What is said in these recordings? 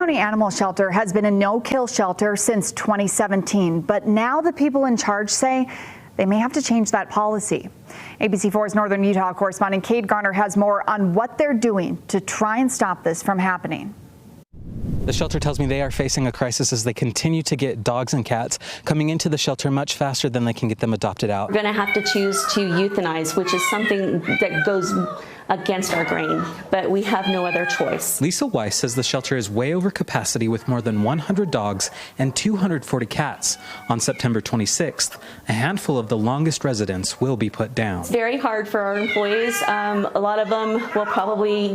County Animal Shelter has been a no-kill shelter since 2017, but now the people in charge say they may have to change that policy. ABC4's Northern Utah correspondent Kate Garner has more on what they're doing to try and stop this from happening. The shelter tells me they are facing a crisis as they continue to get dogs and cats coming into the shelter much faster than they can get them adopted out. We're going to have to choose to euthanize, which is something that goes against our grain, but we have no other choice. Lisa Weiss says the shelter is way over capacity with more than 100 dogs and 240 cats. On September 26th, a handful of the longest residents will be put down. It's very hard for our employees. A lot of them will probably,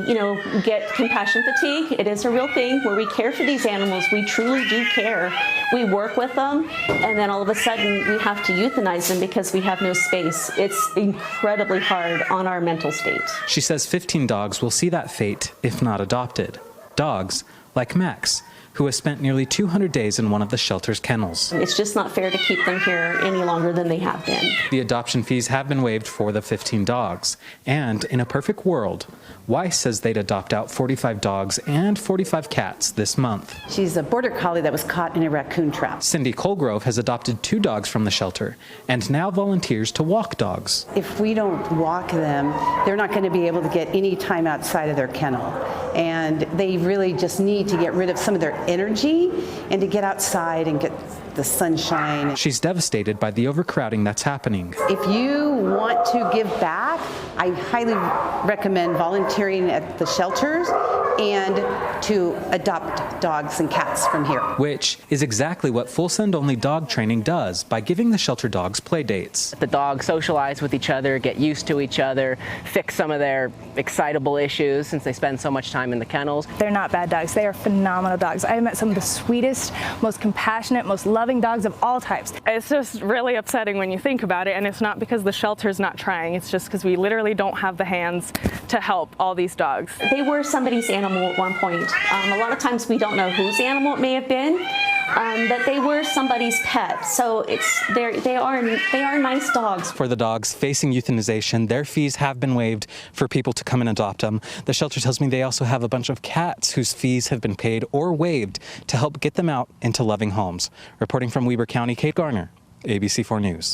get compassion fatigue. It is a real thing where we care for these animals. We truly do care. We work with them, and then all of a sudden we have to euthanize them because we have no space. It's incredibly hard on our mental state. She says 15 dogs will see that fate if not adopted. Dogs like Max, who has spent nearly 200 days in one of the shelter's kennels. It's just not fair to keep them here any longer than they have been. The adoption fees have been waived for the 15 dogs. And in a perfect world, Weiss says they'd adopt out 45 dogs and 45 cats this month. She's a border collie that was caught in a raccoon trap. Cindy Colgrove has adopted 2 dogs from the shelter and now volunteers to walk dogs. If we don't walk them, they're not going to be able to get any time outside of their kennel. And they really just need to get rid of some of their energy and to get outside and get the sunshine. She's devastated by the overcrowding that's happening. If you want to give back, I highly recommend volunteering at the shelters and to adopt dogs and cats from here. Which is exactly what full send-only dog training does by giving the shelter dogs play dates. The dogs socialize with each other, get used to each other, fix some of their excitable issues since they spend so much time in the kennels. They're not bad dogs. They are phenomenal dogs. I have met some of the sweetest, most compassionate, most loving dogs of all types. It's just really upsetting when you think about it, and it's not because the shelter's not trying. It's just because we literally don't have the hands to help all these dogs. They were somebody's animal at one point. A lot of times we don't know whose animal it may have been, but they were somebody's pet. So they are nice dogs. For the dogs facing euthanization, their fees have been waived for people to come and adopt them. The shelter tells me they also have a bunch of cats whose fees have been paid or waived to help get them out into loving homes. Reporting from Weber County, Kate Garner, ABC4 News.